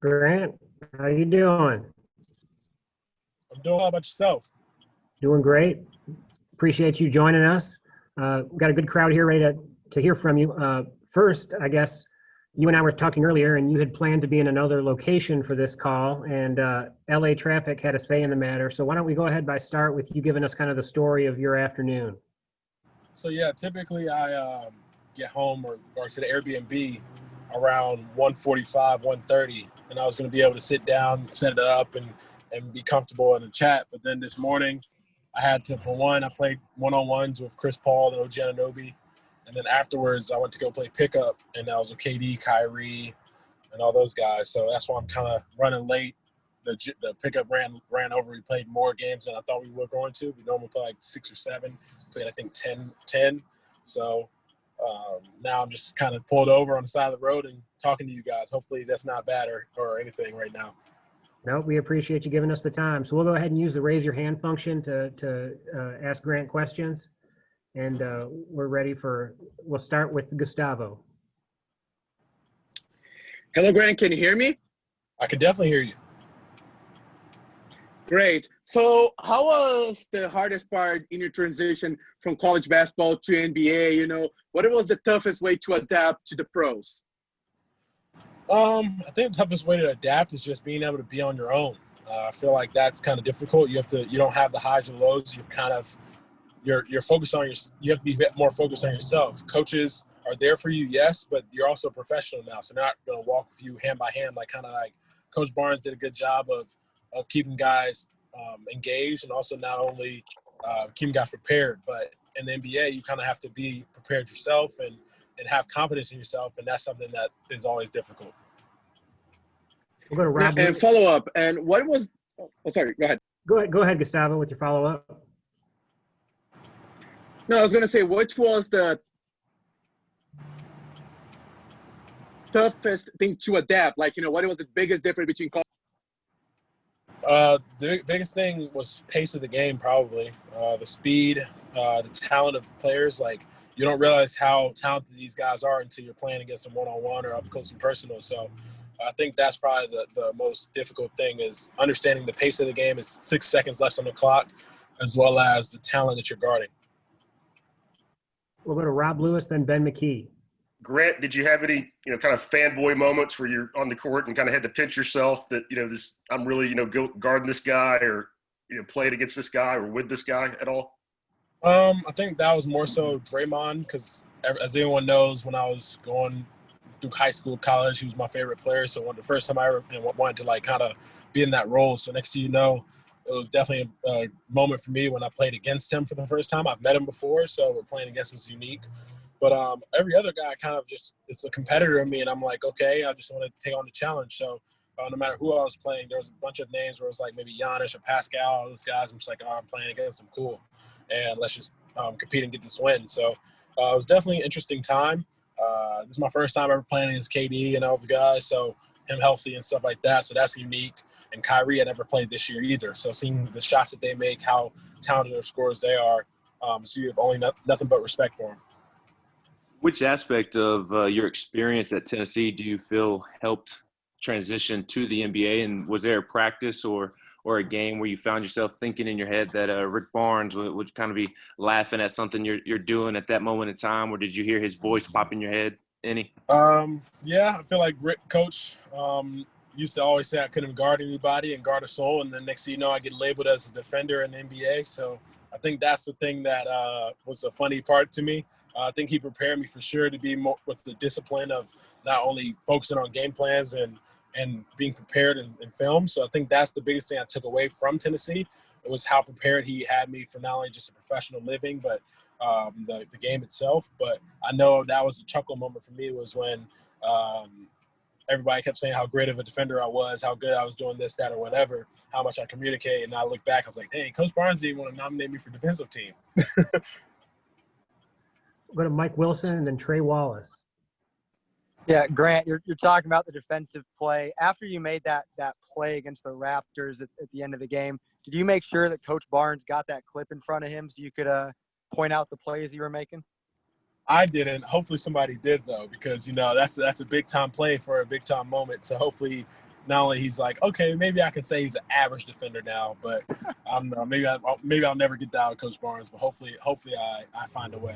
Grant, how you doing? I'm doing all about yourself. Doing great. Appreciate you joining us. We've got a good crowd here ready to hear from you. First, I guess you and I were talking earlier, and you had planned to be in another location for this call, and LA traffic had a say in the matter. So why don't we go ahead by start with you giving us kind of the story of your afternoon? So yeah, typically I get home or to the Airbnb around 1:45, 1:30, and I was going to be able to sit down, set it up, and be comfortable in the chat. But then this morning, I had to, for one, I played one-on-ones with Chris Paul and OG Anunoby, and then afterwards I went to go play pickup, and that was with KD, Kyrie, and all those guys. So that's why I'm kind of running late. The pickup ran over. We played more games than I thought we were going to. We normally play like 6 or 7. Played, I think, 10. So now I'm just kind of pulled over on the side of the road and talking to you guys. Hopefully that's not bad or anything right now. No, we appreciate you giving us the time. So we'll go ahead and use the raise your hand function to ask Grant questions. And we're ready we'll start with Gustavo. Hello, Grant. Can you hear me? I can definitely hear you. Great. So how was the hardest part in your transition from college basketball to NBA? What was the toughest way to adapt to the pros? I think the toughest way to adapt is just being able to be on your own. I feel like that's kind of difficult. You don't have the highs and lows. You're focused on you have to be more focused on yourself. Coaches are there for you, yes, but you're also a professional now, so they're not going to walk with you hand by hand, like Coach Barnes did a good job of keeping guys engaged, and also not only keeping guys prepared, but in the NBA you kind of have to be prepared yourself and have confidence in yourself, and that's something that is always difficult. We'll go to Rob. And follow up. And what was? Oh, sorry. Go ahead. Go ahead, Gustavo, with your follow up. No, I was going to say, which was the toughest thing to adapt? Like, what was the biggest difference between college? The biggest thing was pace of the game, probably. The speed, the talent of players. Like, you don't realize how talented these guys are until you're playing against them one-on-one or up close and personal. So I think that's probably the most difficult thing, is understanding the pace of the game. Is 6 seconds less on the clock, as well as the talent that you're guarding. We'll go to Rob Lewis, then Ben McKee. Grant, did you have any, kind of fanboy moments where you're on the court and kind of had to pinch yourself that, I'm really, guarding this guy, or, playing against this guy or with this guy at all? I think that was more so Draymond, because as everyone knows, when I was going through high school, college, he was my favorite player. So the first time I ever wanted to kind of be in that role. So next thing you know, it was definitely a moment for me when I played against him for the first time. I've met him before, so we're playing against him was unique. But every other guy kind of just is a competitor in me, and I'm like, okay, I just want to take on the challenge. So no matter who I was playing, there was a bunch of names where it was like maybe Giannis or Pascal, all those guys. I'm just like, oh, I'm playing against them, cool, and let's just compete and get this win. So it was definitely an interesting time. This is my first time ever playing against KD and all the guys, so him healthy and stuff like that. So that's unique. And Kyrie, I never played this year either. So seeing the shots that they make, how talented of scorers they are, so you have only nothing but respect for them. Which aspect of your experience at Tennessee do you feel helped transition to the NBA? And was there a practice or a game where you found yourself thinking in your head that Rick Barnes would kind of be laughing at something you're doing at that moment in time? Or did you hear his voice pop in your head? Any? Yeah, I feel like Rick, coach, used to always say I couldn't guard anybody and guard a soul, and then next thing you know, I get labeled as a defender in the NBA. So I think that's the thing that was a funny part to me. I think he prepared me for sure to be more with the discipline of not only focusing on game plans and being prepared in film. So I think that's the biggest thing I took away from Tennessee. It was how prepared he had me for not only just a professional living, but the game itself. But I know that was a chuckle moment for me, was when everybody kept saying how great of a defender I was, how good I was doing this, that, or whatever, how much I communicate. And I look back, I was like, hey, Coach Barnes didn't want to nominate me for defensive team. We'll go to Mike Wilson and then Trey Wallace. Yeah, Grant, you're talking about the defensive play. After you made that play against the Raptors at the end of the game, did you make sure that Coach Barnes got that clip in front of him so you could point out the plays you were making? I didn't. Hopefully somebody did though, because that's a big time play for a big time moment. So hopefully, not only he's like, okay, maybe I can say he's an average defender now, but I don't know. Maybe I'll never get down with Coach Barnes, but hopefully I find a way.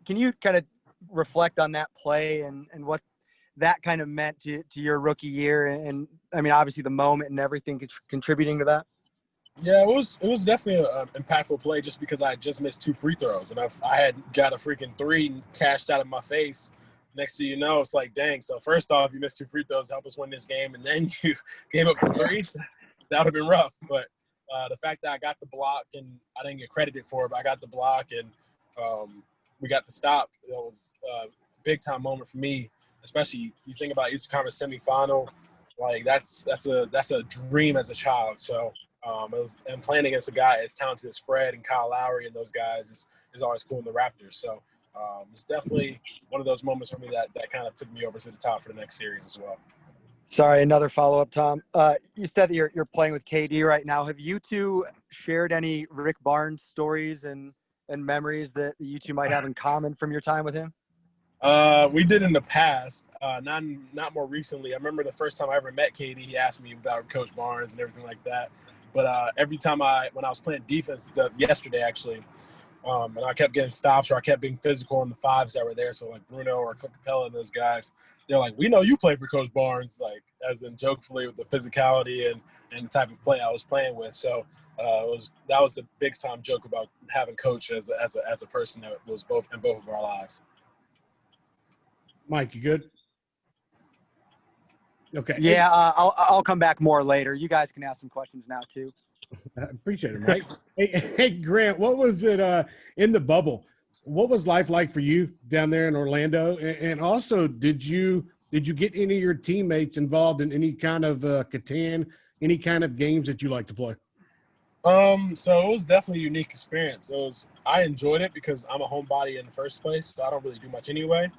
Can you kind of reflect on that play and what that kind of meant to your rookie year? And I mean, obviously the moment and everything contributing to that. Yeah, it was definitely an impactful play just because I had just missed 2 free throws and I had got a freaking 3 cashed out of my face. Next thing you know, it's like, dang. So first off, you missed 2 free throws to help us win this game, and then you gave up the 3. That would have been rough. But the fact that I got the block and I didn't get credited for it, but I got the block and we got the stop. It was a big time moment for me. Especially you think about Eastern Conference semifinal, like that's a dream as a child. So. And playing against a guy as talented as Fred and Kyle Lowry and those guys is always cool in the Raptors. So it's definitely one of those moments for me that kind of took me over to the top for the next series as well. Sorry, another follow-up, Tom. You said that you're playing with KD right now. Have you two shared any Rick Barnes stories and memories that you two might have in common from your time with him? We did in the past, not more recently. I remember the first time I ever met KD, he asked me about Coach Barnes and everything like that. But every time when I was playing defense yesterday actually, and I kept getting stops or I kept being physical on the 5s that were there, so like Bruno or Clint Capella and those guys, they're like, we know you played for Coach Barnes, like as in jokefully with the physicality and the type of play I was playing with. So that was the big time joke about having Coach as a person that was both in both of our lives. Mike, you good? Okay. Yeah, I'll come back more later. You guys can ask some questions now too. I appreciate it, Mike. Hey, Grant, what was it in the bubble? What was life like for you down there in Orlando? And also, did you get any of your teammates involved in any kind of Catan, any kind of games that you like to play? So it was definitely a unique experience. I enjoyed it because I'm a homebody in the first place, so I don't really do much anyway.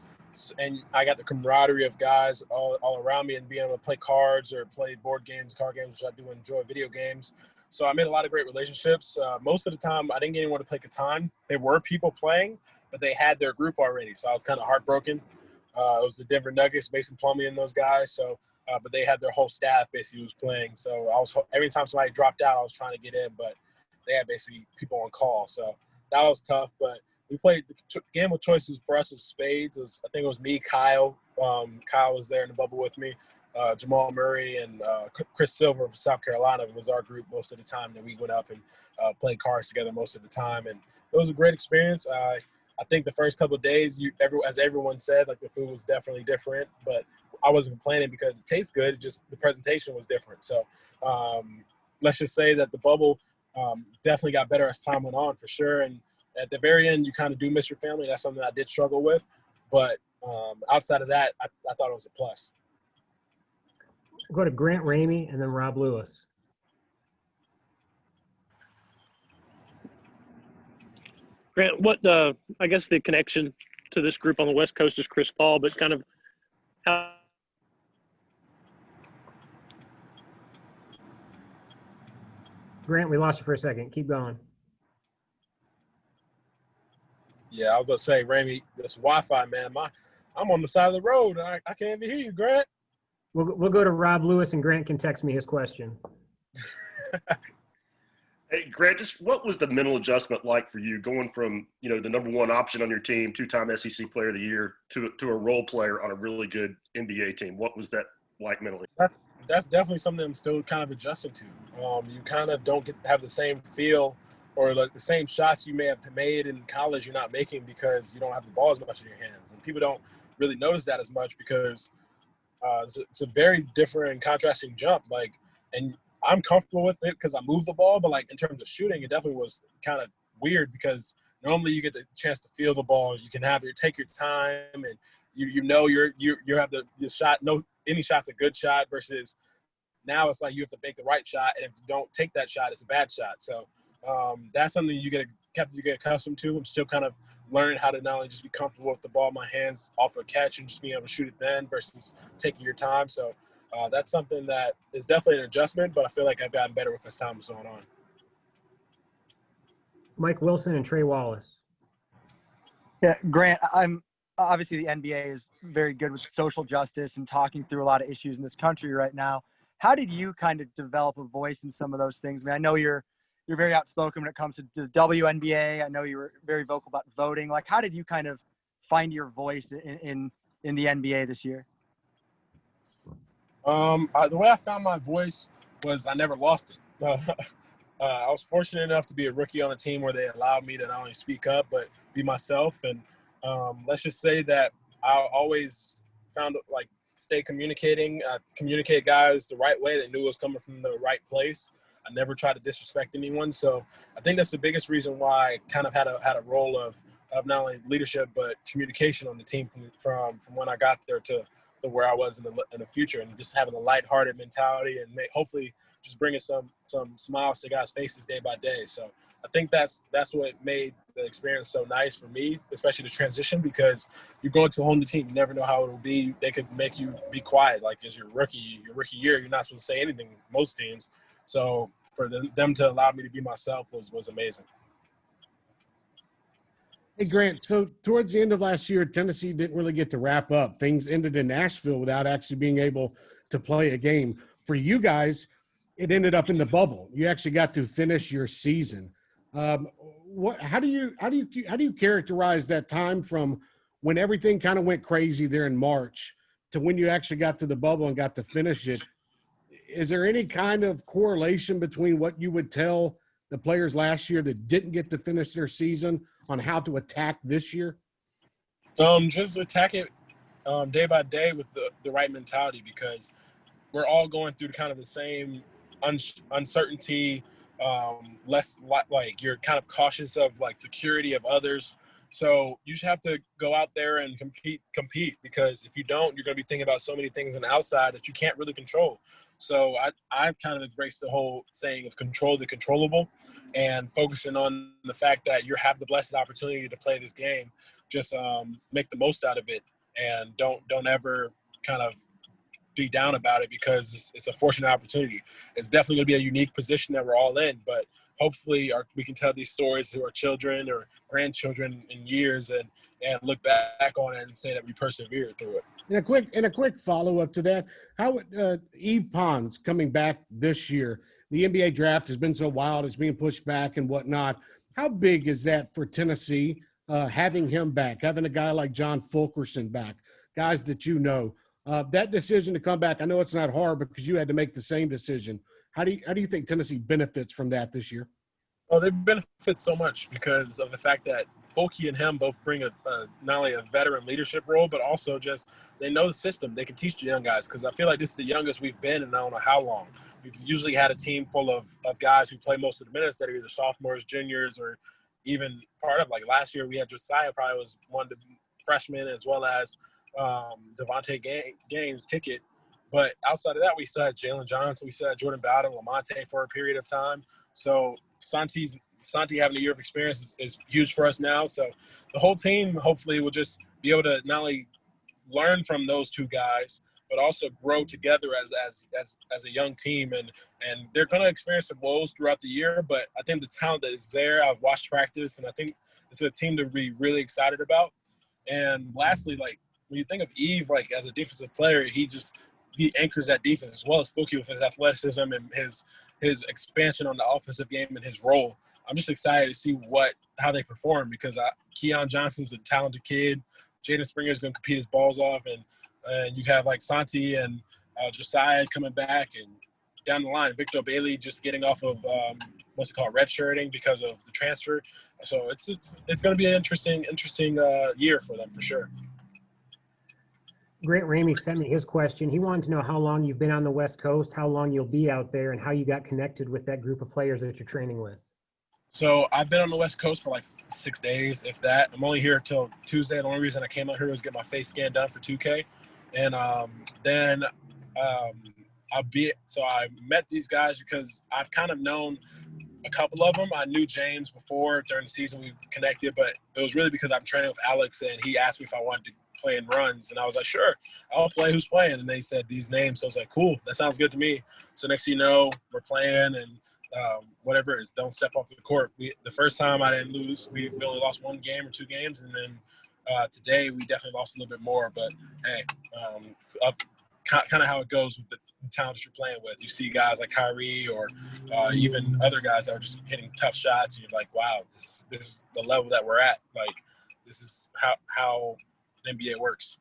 And I got the camaraderie of guys all around me and being able to play cards or play board games, card games, which I do enjoy, video games. So I made a lot of great relationships. Most of the time, I didn't get anyone to play Catan. There were people playing, but they had their group already. So I was kind of heartbroken. It was the Denver Nuggets, Mason Plumlee and those guys. So, but they had their whole staff basically was playing. So every time somebody dropped out, I was trying to get in, but they had basically people on call. So that was tough, but we played the game of choices for us was spades. I think it was me, Kyle. Kyle was there in the bubble with me. Jamal Murray and Chris Silver from South Carolina was our group most of the time that we went up and played cards together most of the time. And it was a great experience. I think the first couple of days, as everyone said, like the food was definitely different, but I wasn't complaining because it tastes good. It just the presentation was different. So let's just say that the bubble definitely got better as time went on for sure. And at the very end, you kind of do miss your family. That's something I did struggle with. But outside of that, I thought it was a plus. We'll go to Grant Ramey and then Rob Lewis. Grant, I guess the connection to this group on the West Coast is Chris Paul, but kind of how. Grant, we lost you for a second. Keep going. Yeah, I was going to say, Ramey, this Wi-Fi, man, I'm on the side of the road. And I can't even hear you, Grant. We'll go to Rob Lewis, and Grant can text me his question. Hey, Grant, just what was the mental adjustment like for you going from, the number one option on your team, 2-time SEC Player of the Year, to a role player on a really good NBA team? What was that like mentally? That's definitely something I'm still kind of adjusting to. You kind of don't have the same feel or like the same shots you may have made in college you're not making because you don't have the ball as much in your hands. And people don't really notice that as much because it's a very different and contrasting jump. And I'm comfortable with it because I move the ball, but in terms of shooting, it definitely was kind of weird because normally you get the chance to feel the ball. You can take your time, and you have the shot. No, any shot's a good shot versus now it's like you have to make the right shot, and if you don't take that shot, it's a bad shot. So that's something you get accustomed to. I'm still kind of learning how to not only just be comfortable with the ball in my hands off a catch and just being able to shoot it then versus taking your time. So that's something that is definitely an adjustment, but I feel like I've gotten better with as time was going on. Mike Wilson and Trey Wallace. Yeah, Grant, I'm obviously the NBA is very good with social justice and talking through a lot of issues in this country right now. How did you kind of develop a voice in some of those things? I mean, I know you're very outspoken when it comes to the WNBA. I know you were very vocal about voting. Like, how did you kind of find your voice in the NBA this year? The way I found my voice was I never lost it. I was fortunate enough to be a rookie on a team where they allowed me to not only speak up but be myself. And let's just say that I always found like stay communicating, communicate guys the right way. They knew it was coming from the right place. I never tried to disrespect anyone. So I think that's the biggest reason why I kind of had a role of not only leadership but communication on the team from when I got there to where I was in the future, and just having a lighthearted mentality and hopefully just bringing some smiles to guys' faces day by day. So I think that's what made the experience so nice for me, especially the transition, because you're going to a whole new team. You never know how it will be. They could make you be quiet, like as your rookie year, you're not supposed to say anything. Most teams. So for them to allow me to be myself was amazing. Hey, Grant, so towards the end of last year, Tennessee didn't really get to wrap up. Things ended in Nashville without actually being able to play a game. For you guys, it ended up in the bubble. You actually got to finish your season. How do you characterize that time from when everything kind of went crazy there in March to when you actually got to the bubble and got to finish it? Is there any kind of correlation between what you would tell the players last year that didn't get to finish their season on how to attack this year? Just attack it day by day with the right mentality, because we're all going through kind of the same uncertainty. Less like you're kind of cautious of like security of others. So you just have to go out there and compete, because if you don't, you're going to be thinking about so many things on the outside that you can't really control. So I've kind of embraced the whole saying of control the controllable, and focusing on the fact that you have the blessed opportunity to play this game. Just make the most out of it, and don't ever kind of be down about it, because it's a fortunate opportunity. It's definitely going to be a unique position that we're all in, but hopefully we can tell these stories to our children or grandchildren in years and look back on it and say that we persevered through it. And a quick follow-up to that, how would Yves Pons coming back this year? The NBA draft has been so wild, it's being pushed back and whatnot. How big is that for Tennessee, having him back, having a guy like John Fulkerson back, guys that you know? That decision to come back, I know it's not hard because you had to make the same decision. How do you think Tennessee benefits from that this year? Oh, they benefit so much because of the fact that Fulke and him both bring not only a veteran leadership role, but also just they know the system. They can teach the young guys, because I feel like this is the youngest we've been in I don't know how long. We've usually had a team full of guys who play most of the minutes that are either sophomores, juniors, or even part of, like last year we had Josiah probably was one of the freshmen, as well as Devontae Gaines ticket. But outside of that, we still had Jalen Johnson, we still had Jordan Bowden, Lamonte for a period of time. So Santi having a year of experience is huge for us now. So the whole team hopefully will just be able to not only learn from those two guys, but also grow together as a young team. And they're going to experience some woes throughout the year, but I think the talent that is there, I've watched practice, and I think it's a team to be really excited about. And lastly, like when you think of Yves, like as a defensive player, he anchors that defense, as well as Fulke with his athleticism and his expansion on the offensive game and his role. I'm just excited to see how they perform, because Keon Johnson's a talented kid. Jaden Springer is going to compete his balls off, and you have like Santi and Josiah coming back, and down the line, Victor Bailey just getting off of redshirting because of the transfer. So it's going to be an interesting year for them for sure. Grant Ramey sent me his question. He wanted to know how long you've been on the West Coast, how long you'll be out there, and how you got connected with that group of players that you're training with. So I've been on the West Coast for like 6 days, if that. I'm only here till Tuesday. The only reason I came out here was get my face scan done for 2K. And then I met these guys because I've kind of known a couple of them. I knew James before during the season we connected, but it was really because I'm training with Alex, and he asked me if I wanted to play in runs, and I was like, sure, I'll play. Who's playing? And they said these names, so I was like, cool, that sounds good to me. So next thing you know, we're playing, and whatever it is, don't step off the court. The first time I didn't lose, we only lost 1 game or 2 games, and then today we definitely lost a little bit more. But hey, kind of how it goes with the talent that you're playing with. You see guys like Kyrie or even other guys that are just hitting tough shots, and you're like, wow, this is the level that we're at. Like, this is how the NBA works.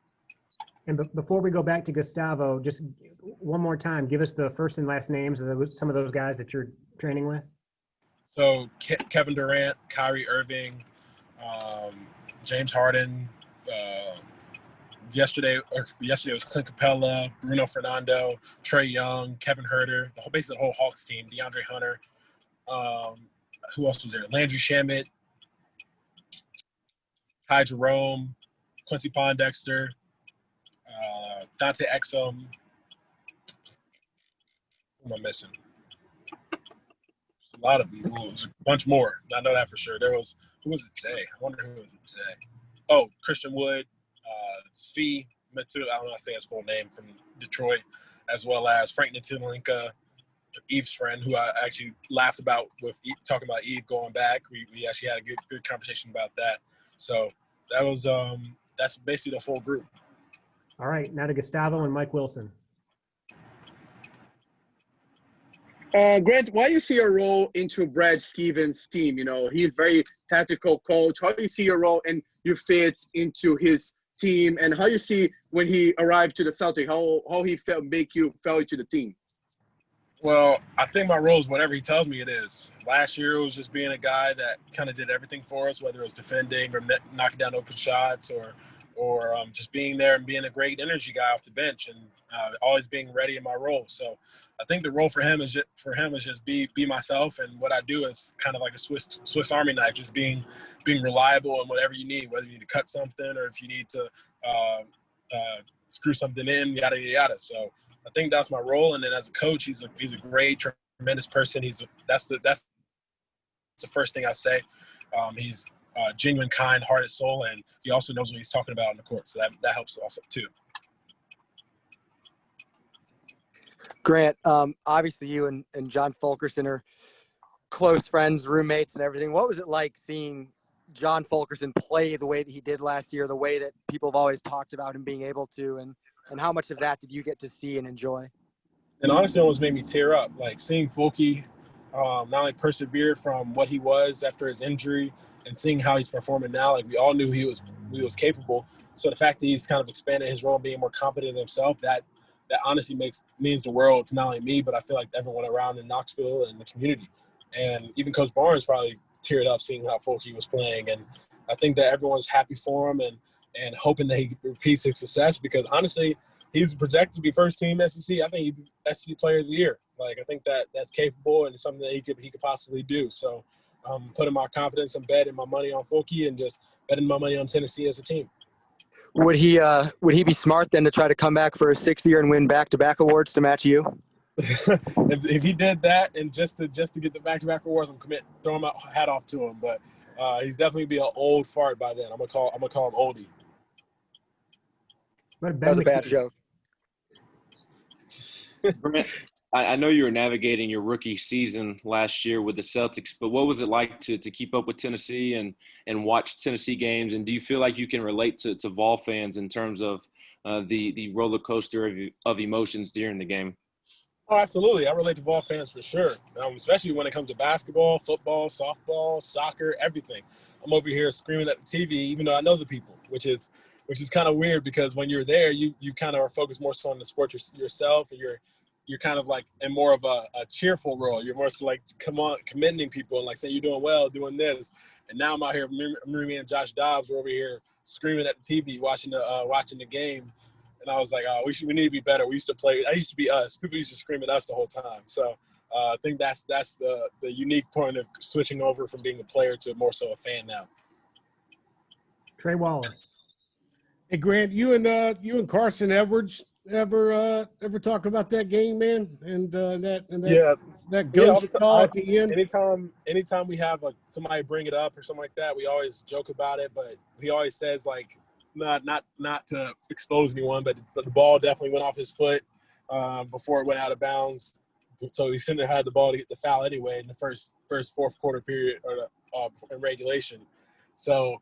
And before we go back to Gustavo, just one more time, give us the first and last names of some of those guys that you're training with. So Kevin Durant, Kyrie Irving, James Harden. Yesterday was Clint Capella, Bruno Fernando, Trae Young, Kevin Herter, basically the whole Hawks team, DeAndre Hunter. Who else was there? Landry Shamet, Ty Jerome, Quincy Pondexter, Dante Exum. Who am I missing? There's a lot of them. There's a bunch more. I know that for sure. Who was it today? I wonder who was it today. Oh, Christian Wood, Svi Matu, I don't know how to say his full name, from Detroit, as well as Frank Ntilikina, Eve's friend, who I actually laughed about with talking about Eve going back. We actually had a good conversation about that. So that was that's basically the full group. All right, now to Gustavo and Mike Wilson. Grant, why do you see your role into Brad Stevens' team? You know, he's very tactical coach. How do you see your role and your fit into his team, and how you see when he arrived to the Celtics, how he felt into the team? Well, I think my role is whatever he tells me it is. Last year it was just being a guy that kind of did everything for us, whether it was defending or knocking down open shots or just being there and being a great energy guy off the bench and always being ready in my role. So I think the role for him is just be myself, and what I do is kind of like a Swiss Army knife, just being reliable in whatever you need, whether you need to cut something or if you need to screw something in, yada yada yada. So I think that's my role. And then as a coach, he's a great, tremendous person. That's the first thing I say. He's genuine, kind-hearted soul, and he also knows what he's talking about on the court. So that helps also too. Grant, obviously you and John Fulkerson are close friends, roommates, and everything. What was it like seeing John Fulkerson play the way that he did last year, the way that people have always talked about him being able to, and how much of that did you get to see and enjoy? And honestly, it almost made me tear up. Like seeing Fulky not only persevere from what he was after his injury and seeing how he's performing now. Like we all knew he was capable. So the fact that he's kind of expanded his role and being more confident in himself, that honestly means the world to not only me, but I feel like everyone around in Knoxville and the community. And even Coach Barnes probably teared up seeing how Fulky was playing. And I think that everyone's happy for him and hoping that he repeats his success, because honestly, he's projected to be first team SEC. I think he'd be SEC Player of the Year. Like I think that's capable and something that he could possibly do. So putting my confidence and betting my money on Fulky and just betting my money on Tennessee as a team. Would he be smart then to try to come back for a 6th year and win back-to-back awards to match you? if he did that and just to get the back-to-back awards, I'm throw my hat off to him. But he's definitely be an old fart by then. I'm gonna call him oldie. That was a bad joke. I know you were navigating your rookie season last year with the Celtics, but what was it like to keep up with Tennessee and watch Tennessee games? And do you feel like you can relate to Vol fans in terms of the roller coaster of emotions during the game? Oh, absolutely. I relate to Vol fans for sure, especially when it comes to basketball, football, softball, soccer, everything. I'm over here screaming at the TV, even though I know the people, which is kind of weird because when you're there, you kind of are focused more so on the sport yourself, and you're kind of like in more of a cheerful role. You're more so like, come on, commending people and like saying you're doing well, doing this. And now I'm out here, me and Josh Dobbs were over here screaming at the TV, watching the game. And I was like, oh, we need to be better. I used to be us. People used to scream at us the whole time. So I think that's the unique point of switching over from being a player to more so a fan now. Trey Wallace. Hey Grant, you and Carson Edwards ever talk about that game, man? And that ghost call at the end? Anytime we have somebody bring it up or something like that, we always joke about it, but he always says like, not to expose anyone, but the ball definitely went off his foot before it went out of bounds. so we shouldn't have had the ball to get the foul anyway in the first fourth quarter period or in regulation. So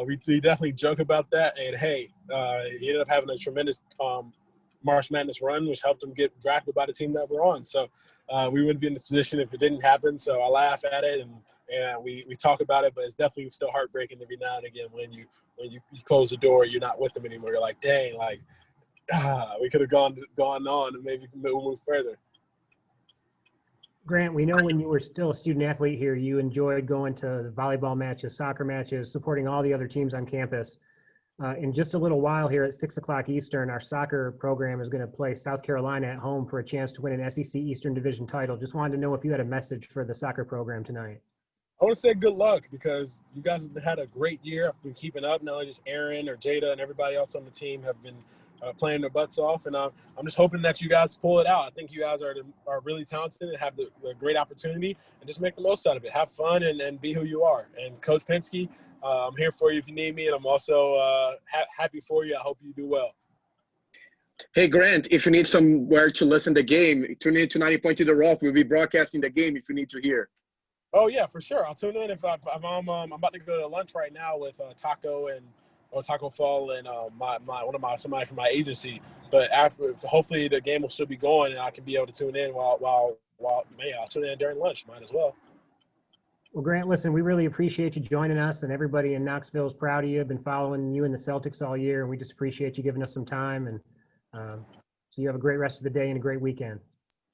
we definitely joke about that. And hey, he ended up having a tremendous March Madness run, which helped him get drafted by the team that we're on. So we wouldn't be in this position if it didn't happen. So I laugh at it and we talk about it, but it's definitely still heartbreaking every now and again when you close the door, you're not with them anymore. You're like, dang, like we could have gone on and maybe move further. Grant, we know when you were still a student athlete here, you enjoyed going to volleyball matches, soccer matches, supporting all the other teams on campus. In just a little while here at 6 o'clock Eastern, our soccer program is going to play South Carolina at home for a chance to win an SEC Eastern Division title. Just wanted to know if you had a message for the soccer program tonight. I want to say good luck because you guys have had a great year. I've been keeping up. Not only just Aaron or Jada and everybody else on the team have been playing their butts off, and I'm just hoping that you guys pull it out. I think you guys are really talented and have the great opportunity, and just make the most out of it. Have fun and be who you are. And Coach Penske, I'm here for you if you need me, and I'm also happy for you. I hope you do well. Hey, Grant, if you need somewhere to listen to the game, tune in to 90.2 The Rock. We'll be broadcasting the game if you need to hear. Oh, yeah, for sure. I'll tune in if I'm about to go to lunch right now with Taco Fall and somebody from my agency. But hopefully the game will still be going and I can be able to tune in while I'll tune in during lunch. Might as well. Well, Grant, listen, we really appreciate you joining us, and everybody in Knoxville is proud of you. I've been following you and the Celtics all year, and we just appreciate you giving us some time. And so you have a great rest of the day and a great weekend.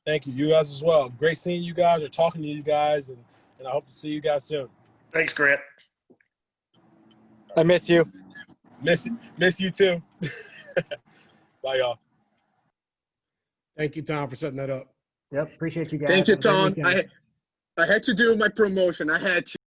Thank you. You guys as well. Great seeing you guys or talking to you guys, and I hope to see you guys soon. Thanks, Grant. I miss you. Miss you too. Bye, y'all. Thank you, Tom, for setting that up. Yep, appreciate you guys. Thank you, Have a great Tom. weekend. I had to do my promotion. I had to.